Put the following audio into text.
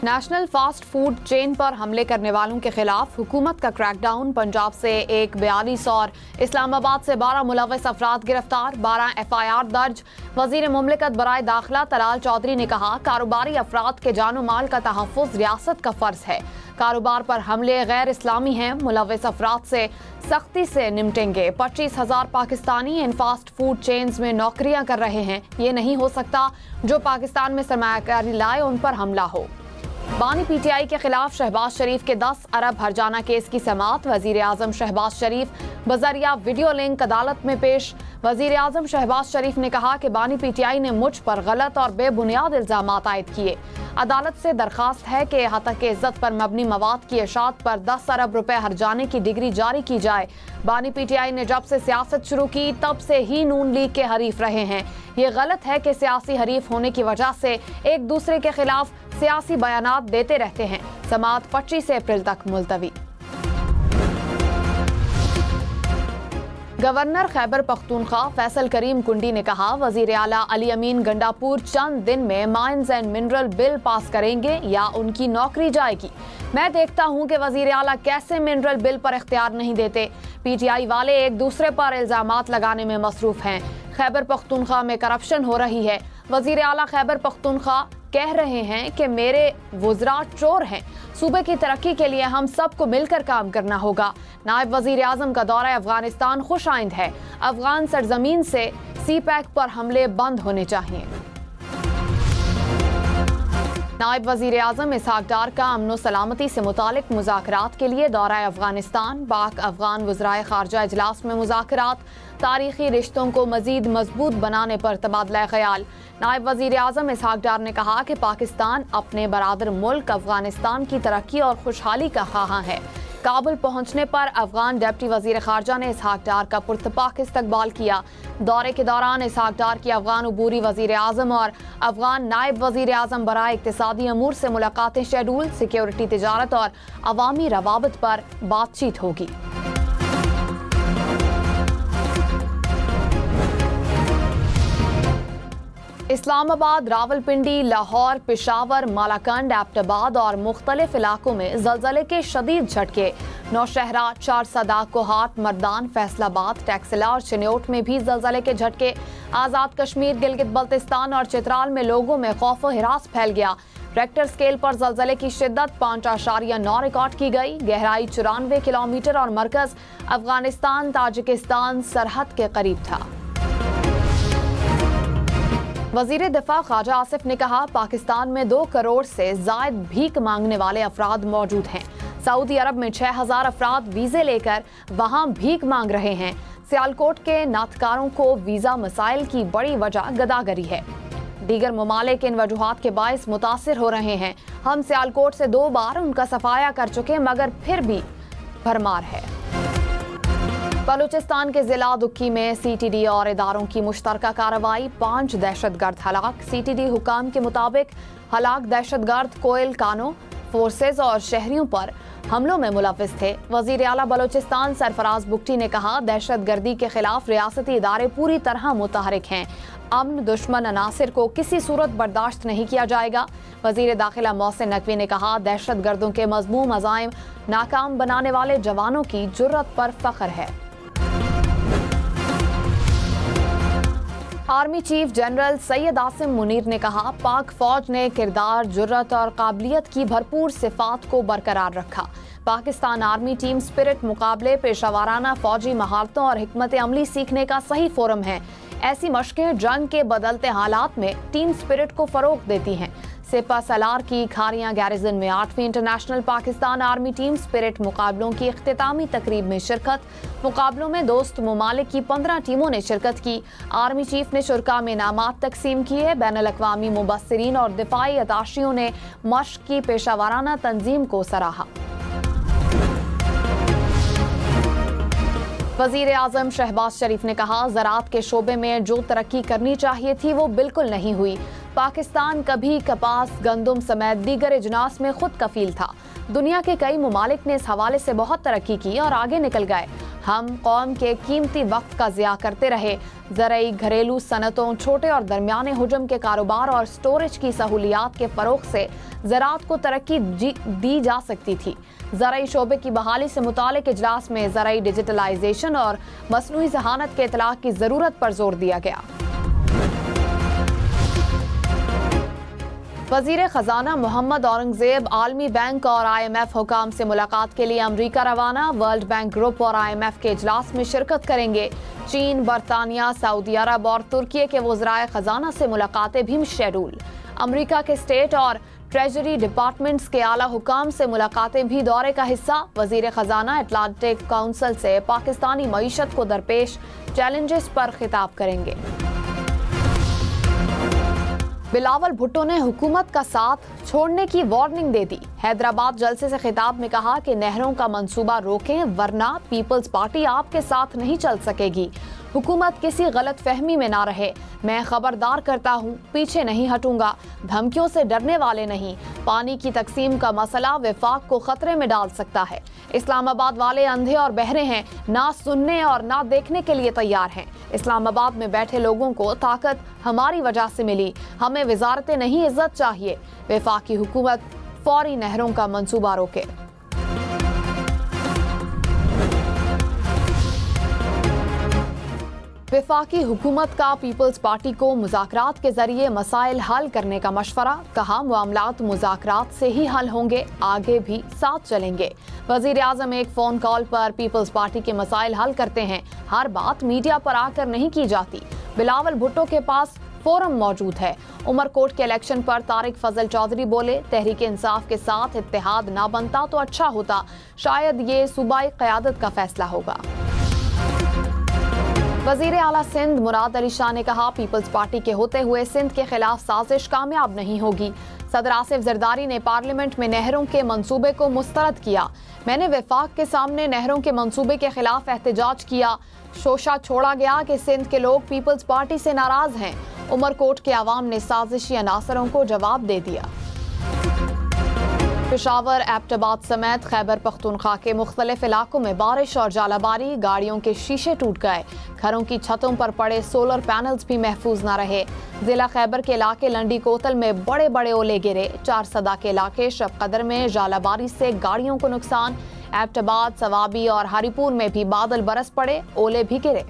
National fast food chain पर हमले करने वालों के खिलाफ हुकूमत का क्रैकडाउन। पंजाब से एक 42 और इस्लामाबाद से 12 मुलव्वस अफराद गिरफ्तार, 12 FIR दर्ज। वजीर मुमलिकत बराए दाखिला तलाल चौधरी ने कहा, कारोबारी अफराद के जानो माल का तहफ़्फ़ुज़ रियासत का फ़र्ज है। कारोबार पर हमले गैर इस्लामी हैं, मुलव्वस अफराद से सख्ती से निपटेंगे। 25,000 पाकिस्तानी इन फास्ट फूड चेन्स में नौकरियां कर रहे हैं। ये नहीं हो सकता जो पाकिस्तान में सरमायाकारी लाए उन पर हमला हो। बानी PTI के खिलाफ शहबाज शरीफ के 10 अरब हर्जाना केस की समाअत। वजीर आजम शहबाज शरीफ बजरिया वीडियो लिंक अदालत में पेश। वजीर आजम शहबाज शरीफ ने कहा कि बानी PTI ने मुझ पर गलत और बेबुनियाद इल्जामात आयद किए। अदालत से दरखास्त है कि हतक इज्जत पर मबनी मवाद की इशाअत पर 10 अरब रुपए हर्जाने की डिग्री जारी की जाए। बानी PTI ने जब से सियासत शुरू की तब से ही नून लीग के हरीफ रहे हैं। ये गलत है कि सियासी हरीफ होने की वजह से एक दूसरे के खिलाफ सियासी बयानात देते रहते हैं। समाअत 25 अप्रैल तक मुलतवी। गवर्नर खैबर पख्तूनख्वा फैसल करीम कुंडी ने कहा, वजीर आला अली अमीन गंडापुर चंद दिन में mines and mineral bill pass करेंगे या उनकी नौकरी जाएगी। मैं देखता हूं कि वजीर आला कैसे मिनरल बिल पर इख्तियार नहीं देते। PTI वाले एक दूसरे पर इल्जामात लगाने में मसरूफ हैं। खैबर पख्तूनख्वा में करप्शन हो रही है। वजीर आला खैबर पख्तूनख्वा कह रहे हैं कि मेरे वज़रा चोर हैं। सूबे की तरक्की के लिए हम सबको मिलकर काम करना होगा। नायब वजीर आजम का दौरा अफगानिस्तान खुश आइंद है। अफगान सरजमीन से CPEC पर हमले बंद होने चाहिए। नायब वजीर आजम इसहाक डार का अमन सलामती से मुतालिक मुज़ाकरात के लिए दौरा अफगानिस्तान। पाक अफगान वज़राए खारजा इजलास में मुज़ाकरात। तारीखी रिश्तों को मजीद मजबूत बनाने पर तबादला ख्याल। नायब वजीर आजम इसहाक डार ने कहा कि पाकिस्तान अपने बरादर मुल्क अफगानिस्तान की तरक्की और खुशहाली का ख्वाहां है। काबुल पहुंचने पर अफगान डिप्टी वजीर खारजा ने इसहाक डार का पुरतपाक इस्तकबाल किया। दौरे के दौरान इसहाक डार की अफगान उबूरी वजीर आजम और अफगान नायब वजीर आजम बराए इक्तिसादी अमूर से मुलाकातें शेड्यूल। सिक्योरिटी, तिजारत और अवामी रवाबत पर बातचीत होगी। इस्लामाबाद, रावलपिंडी, लाहौर, पेशावर, मालाकंड, एबटाबाद और मुख्तलिफ इलाकों में ज़लज़ले के शदीद झटके। नौशहरा, चारसदा, कोहाट, मर्दान, फैसलाबाद, टैक्सिला और चिन्योट में भी ज़लज़ले के झटके। आज़ाद कश्मीर, गिलगित बल्तिस्तान और चित्राल में लोगों में खौफ व हिरास फैल गया। रेक्टर स्केल पर ज़लज़ले की शिद्दत 5.9 रिकॉर्ड की गई। गहराई 94 किलोमीटर और मरकज़ अफगानिस्तान ताजिकिस्तान सरहद के करीब था। वजीर दिफा ख्वाजा आसिफ ने कहा, पाकिस्तान में 2 करोड़ से जायद भीख मांगने वाले अफराद मौजूद हैं। सऊदी अरब में 6,000 अफराद वीज़े लेकर वहाँ भीख मांग रहे हैं। सियालकोट के नातकारों को वीज़ा मसाइल की बड़ी वजह गदागरी है। दीगर ममालिक इन वजूहात के बायस मुतासिर हो रहे हैं। हम सियालकोट से 2 बार उनका सफाया कर चुके मगर फिर भी भरमार है। बलूचिस्तान के जिला दुक्की में CTD और इदारों की मुश्तरका कार्रवाई। 5 दहशतगर्द हलाक। CTD हुकाम के मुताबिक हलाक दहशतगर्द कोयल कानो फोर्सेज और शहरियों पर हमलों में मुलव्विस थे। वजीर आला बलूचिस्तान सरफराज बुगटी ने कहा, दहशतगर्दी के खिलाफ रियासती इदारे पूरी तरह मुतहरिक हैं। अमन दुश्मन अनासिर को किसी सूरत बर्दाश्त नहीं किया जाएगा। वजीर दाखिला मोहसिन नकवी ने कहा, दहशतगर्दों के मजमूम अज़ाइम नाकाम बनाने वाले जवानों की जुर्रत पर फख्र है। Army chief general Syed Asim Munir ने कहा, पाक फौज ने किरदार, जुर्रत और काबिलियत की भरपूर सिफात को बरकरार रखा। पाकिस्तान आर्मी टीम स्पिरिट मुकाबले पेशावराना फौजी महारतों और हिकमत अमली सीखने का सही फोरम है। ऐसी मशकें जंग के बदलते हालात में टीम स्पिरिट को फरोग देती हैं। सिपा सलार की खारियां गैरिजन में 8वीं international Pakistan army team spirit मुकाबलों की इख्तितामी तकरीब में शिरकत। मुकाबलों में दोस्त ममालिक की 15 टीमों ने शिरकत की। आर्मी चीफ ने शुरका में इनामात तकसीम किए। बैनुल-अक़वामी मुबस्सिरीन और दिफाई अताशियों ने मश्क की पेशावराना तंजीम को सराहा। वजीर आजम शहबाज शरीफ ने कहा, ज़राअत के शोबे में जो तरक्की करनी चाहिए थी वो बिल्कुल नहीं हुई। पाकिस्तान कभी कपास, गंदम समेत दीगर इजनास में खुद कफील था। दुनिया के कई ममालिक ने इस हवाले से बहुत तरक्की की और आगे निकल गए। हम कौम के कीमती वक्त का ज़िया करते रहे। ज़राई घरेलू सनतों, छोटे और दरमियाने हुजम के कारोबार और स्टोरेज की सहूलियात के फ़रोग़ से ज़राअत को तरक्की दी जा सकती थी। ज़राई शोबे की बहाली से मुतालिक इजलास में ज़राई डिजिटलाइजेशन और मसनूई ज़हानत के इतलाक़ की ज़रूरत पर जोर दिया गया। वज़ीर ख़जाना मोहम्मद औरंगज़ेब आलमी बैंक और IMF हुकाम से मुलाकात के लिए अमरीका रवाना। वर्ल्ड बैंक ग्रुप और IMF के इजलास में शिरकत करेंगे। चीन, बरतानिया, सऊदी अरब और तुर्की के वज़राए ख़जाना से मुलाकातें भी शेड्यूल। अमरीका के स्टेट और ट्रेजरी डिपार्टमेंट्स के आला हुकाम से मुलाकातें भी दौरे का हिस्सा। वज़ीर ख़जाना अटलांटिक काउंसिल से पाकिस्तानी मईशत को दरपेश चैलेंजेस पर खिताब करेंगे। बिलावल भुट्टो ने हुकूमत का साथ छोड़ने की वार्निंग दे दी। हैदराबाद जलसे से खिताब में कहा कि नहरों का मंसूबा रोकें वरना पीपल्स पार्टी आपके साथ नहीं चल सकेगी। हुकूमत किसी गलत फहमी में ना रहे। मैं खबरदार करता हूँ, पीछे नहीं हटूंगा। धमकियों से डरने वाले नहीं। पानी की तकसीम का मसला वफाक को खतरे में डाल सकता है। इस्लामाबाद वाले अंधे और बहरे हैं, ना सुनने और ना देखने के लिए तैयार हैं। इस्लामाबाद में बैठे लोगों को ताकत हमारी वजह से मिली। हमें वजारतें नहीं, इज्जत चाहिए। वफाकी हुकूमत फौरी नहरों का मंसूबा रोके। वफाकी हुकूमत का पीपल्स पार्टी को मुज़ाकरात के जरिए मसाइल हल करने का मशवरा। कहा मामलात मुज़ाकरात से ही हल होंगे, आगे भी साथ चलेंगे। वज़ीर आज़म एक फ़ोन कॉल पर पीपल्स पार्टी के मसाइल हल करते हैं। हर बात मीडिया पर आकर नहीं की जाती। बिलावल भुट्टो के पास फोरम मौजूद है। उमरकोट के इलेक्शन पर तारिक फजल चौधरी बोले, तहरीक इंसाफ के साथ इत्तेहाद ना बनता तो अच्छा होता। शायद ये सूबाई क़यादत का फैसला होगा। वज़ीर आला सिंध मुराद अली शाह ने कहा, पीपल्स पार्टी के होते हुए सिंध के खिलाफ साजिश कामयाब नहीं होगी। सदर आसिफ जरदारी ने पार्लियामेंट में नहरों के मंसूबे को मुस्तरद किया। मैंने वफाक के सामने नहरों के मंसूबे के खिलाफ एहतजाज किया। शोशा छोड़ा गया कि सिंध के लोग पीपल्स पार्टी से नाराज हैं। उमरकोट के अवाम ने साजिशी अनासरों को जवाब दे दिया। पेशावर, एबटाबाद समेत खैबर पख्तूनख्वा के मुख्तलिफ इलाकों में बारिश और जालाबारी। गाड़ियों के शीशे टूट गए। घरों की छतों पर पड़े सोलर पैनल्स भी महफूज न रहे। जिला खैबर के इलाके लंडी कोतल में बड़े बड़े ओले गिरे। चारसदा के इलाके शबकदर में जालाबारी से गाड़ियों को नुकसान। एबटाबाद, सवाबी और हरिपुर में भी बादल बरस पड़े, ओले भी गिरे।